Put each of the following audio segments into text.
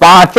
5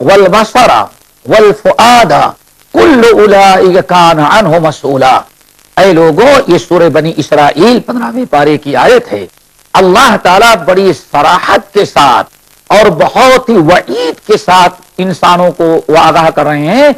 والبصر والفؤاد کل اولئک کان عنہ مسئولا۔ اے لوگوں، یہ سورہ بنی اسرائیل 15ویں پارے کی آیت ہے۔ اللہ تعالیٰ بڑی صراحت کے ساتھ اور بہت ہی وعید کے ساتھ انسانوں کو آگاہ کر رہے ہیں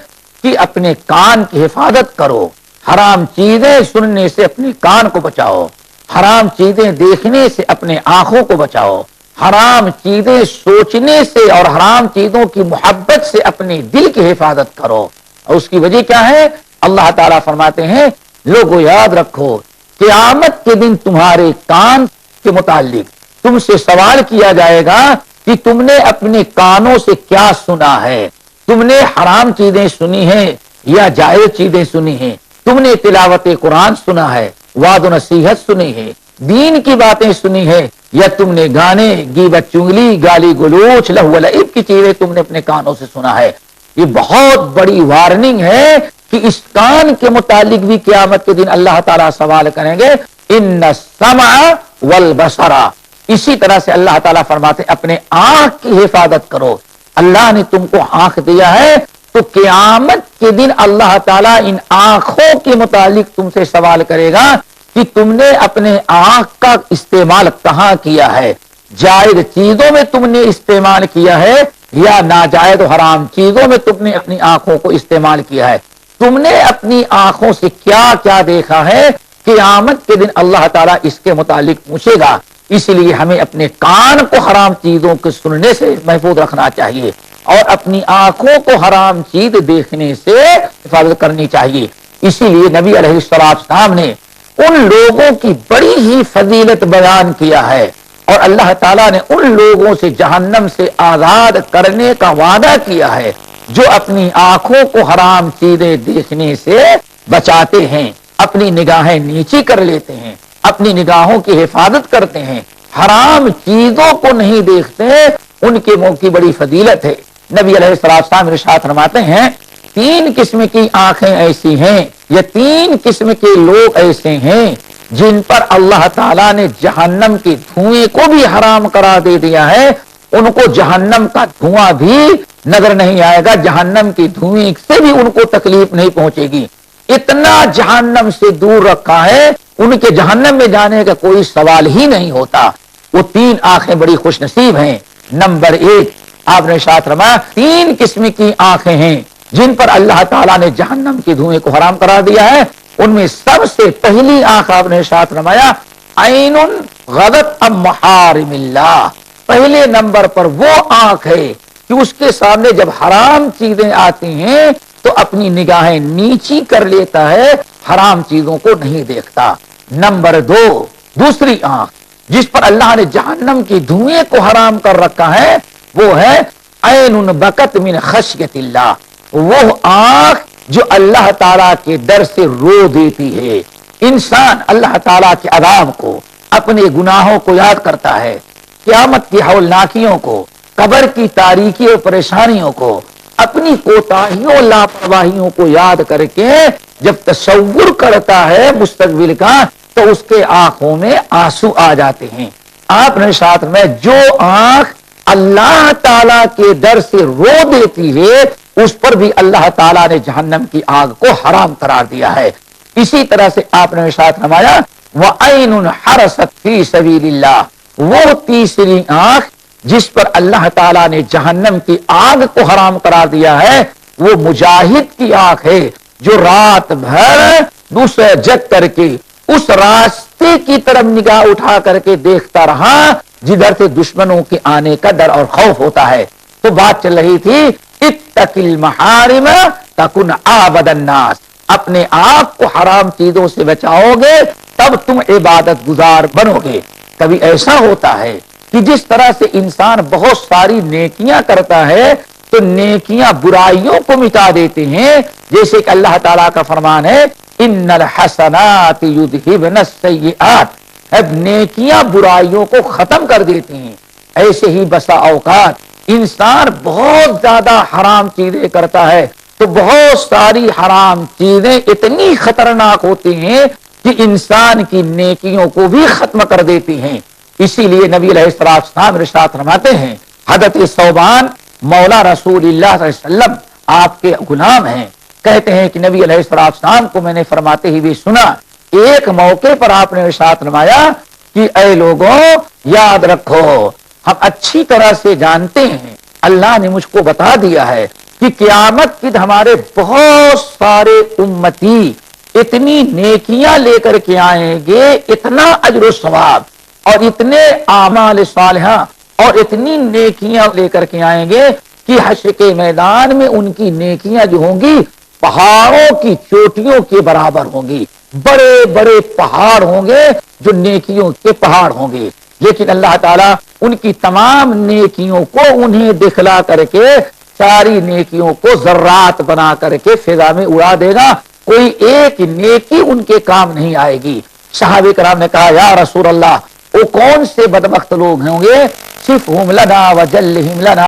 کہ اپنے کان کی حفاظت کرو، حرام چیزیں سننے سے اپنے کان کو بچاؤ، حرام چیزیں دیکھنے سے اپنے آنکھوں کو بچاؤ، حرام چیزیں سوچنے سے اور حرام چیزوں کی محبت سے اپنے دل کی حفاظت کرو۔ اور اس کی وجہ کیا ہے؟ اللہ تعالیٰ فرماتے ہیں لوگوں یاد رکھو قیامت کے دن تمہارے کان کے متعلق تم سے سوال کیا جائے گا کہ تم نے اپنے کانوں سے کیا سنا ہے، تم نے حرام چیزیں سنی ہیں یا جائز چیزیں سنی ہیں، تم نے تلاوت قرآن سنا ہے، وعظ و نصیحت سنی ہے، دین کی باتیں سنی ہے، یا تم نے گانے، غیبت، چغلی، گالی گلوچ، لہو و لعب کی چیزیں تم نے اپنے کانوں سے سنا ہے۔ یہ بہت بڑی وارننگ ہے کہ اس کان کے متعلق بھی قیامت کے دن اللہ تعالیٰ سوال کریں گے۔ ان السمع والبصر، اسی طرح سے اللہ تعالیٰ فرماتے ہیں اپنے آنکھ کی حفاظت کرو۔ اللہ نے تم کو آنکھ دیا ہے تو قیامت کے دن اللہ تعالیٰ ان آنکھوں کے متعلق تم سے سوال کرے گا کہ تم نے اپنے آنکھ کا استعمال کہاں کیا ہے، جائز چیزوں میں تم نے استعمال کیا ہے یا ناجائز و حرام چیزوں میں تم نے اپنی آنکھوں کو استعمال کیا ہے، تم نے اپنی آنکھوں سے کیا کیا دیکھا ہے۔ قیامت کے دن اللہ تعالیٰ اس کے متعلق پوچھے گا، اس لیے ہمیں اپنے کان کو حرام چیزوں کے سننے سے محفوظ رکھنا چاہیے اور اپنی آنکھوں کو حرام چیز دیکھنے سے حفاظت کرنی چاہیے۔ اسی لیے نبی علیہ السلام نے ان لوگوں کی بڑی ہی فضیلت بیان کیا ہے اور اللہ تعالیٰ نے ان لوگوں سے جہنم سے آزاد کرنے کا وعدہ کیا ہے جو اپنی آنکھوں کو حرام چیزیں دیکھنے سے بچاتے ہیں، اپنی نگاہیں نیچی کر لیتے ہیں، اپنی نگاہوں کی حفاظت کرتے ہیں، حرام چیزوں کو نہیں دیکھتے، ان کے منہ کی بڑی فضیلت ہے۔ نبی علیہ السلام ارشاد فرماتے ہیں 3 قسم کی آنکھیں ایسی ہیں یا 3 قسم کے لوگ ایسے ہیں جن پر اللہ تعالیٰ نے جہنم کے دھوئیں کو بھی حرام قرار دے دیا ہے، ان کو جہنم کا دھواں بھی نظر نہیں آئے گا، جہنم کی دھوئیں سے بھی ان کو تکلیف نہیں پہنچے گی، اتنا جہنم سے دور رکھا ہے، ان کے جہنم میں جانے کا کوئی سوال ہی نہیں ہوتا۔ وہ 3 آنکھیں بڑی خوش نصیب ہیں۔ نمبر 1 آپ نے ارشاد فرمایا 3 قسم کی آنکھیں ہیں جن پر اللہ تعالیٰ نے جہنم کے دھوئیں کو حرام قرار دیا ہے، ان میں سب سے پہلی آنکھ آپ نے ارشاد فرمایا عین غضت عن محارم اللہ، پہلے نمبر پر وہ آنکھ ہے کہ اس کے سامنے جب حرام چیزیں آتی ہیں تو اپنی نگاہیں نیچی کر لیتا ہے، حرام چیزوں کو نہیں دیکھتا۔ نمبر 2 دوسری آنکھ جس پر اللہ نے جہنم کی دھوئیں کو حرام کر رکھا ہے وہ ہے عین بکت من خشیت اللہ، وہ آنکھ جو اللہ تعالیٰ کے ڈر سے رو دیتی ہے۔ انسان اللہ تعالیٰ کے عذاب کو، اپنے گناہوں کو یاد کرتا ہے، قیامت کی ہولناکیوں کو، قبر کی تاریکی اور پریشانیوں کو، اپنی کوتاہیوں لاپرواہیوں کو یاد کر کے جب تصور کرتا ہے مستقبل کا تو اس کے آنکھوں میں آنسو آ جاتے ہیں۔ آپ نے ساتھ میں جو آنکھ اللہ تعالیٰ کے ڈر سے رو دیتی ہے اس پر بھی اللہ تعالیٰ نے جہنم کی آگ کو حرام قرار دیا ہے۔ اسی طرح سے آپ نے ساتھ نمایا وَعَيْنٌ حَرَسَتْ فِي سَبِيلِ اللَّهِ، وہ تیسری آنکھ جس پر اللہ تعالیٰ نے جہنم کی آگ کو حرام قرار دیا ہے وہ مجاہد کی آنکھ ہے جو رات بھر دوسرے جگ کر کے اس راستے کی طرف نگاہ اٹھا کر کے دیکھتا رہا جدھر سے دشمنوں کے آنے کا ڈر اور خوف ہوتا ہے۔ تو بات چل رہی تھی اتق المحارم تکن عابد الناس، اپنے آپ کو حرام چیزوں سے بچاؤ گے تب تم عبادت گزار بنو گے۔ کبھی ایسا ہوتا ہے کہ جس طرح سے انسان بہت ساری نیکیاں کرتا ہے تو نیکیاں برائیوں کو مٹا دیتے ہیں، جیسے کہ اللہ تعالیٰ کا فرمان ہے ان الحسنات یذہبن السیئات، اب نیکیاں برائیوں کو ختم کر دیتی ہیں۔ ایسے ہی بسا اوقات انسان بہت زیادہ حرام چیزیں کرتا ہے تو بہت ساری حرام چیزیں اتنی خطرناک ہوتی ہیں کہ انسان کی نیکیوں کو بھی ختم کر دیتی ہیں۔ اسی لیے نبی علیہ السلام ارشاد فرماتے ہیں حضرت ثوبان مولا رسول اللہ صلی اللہ علیہ وسلم آپ کے غلام ہیں. کہتے ہیں کہ نبی علیہ السلام کو میں نے فرماتے ہی بھی سنا. ایک موقع پر آپ نے ارشاد فرمایا کہ اے لوگوں یاد رکھو ہم اچھی طرح سے جانتے ہیں, اللہ نے مجھ کو بتا دیا ہے کہ قیامت کی ہمارے بہت سارے امتی اتنی نیکیاں لے کر کے آئیں گے, اتنا اجر و ثواب اور اتنے اعمال صالحہ اور اتنی نیکیاں لے کر کے آئیں گے کہ حشر کے میدان میں ان کی نیکیاں جو ہوں گی پہاڑوں کی چوٹیوں کے برابر ہوں گی. بڑے بڑے پہاڑ ہوں گے جو نیکیوں کے پہاڑ ہوں گے, لیکن اللہ تعالیٰ ان کی تمام نیکیوں کو انہیں دکھلا کر کے ساری نیکیوں کو ذرات بنا کر کے فضا میں اڑا دے گا. کوئی ایک نیکی ان کے کام نہیں آئے گی. صحابہ کرام نے کہا یا رسول اللہ وہ کون سے بدبخت لوگ ہوں گے؟ صرف ہم لنا وجلہم لنا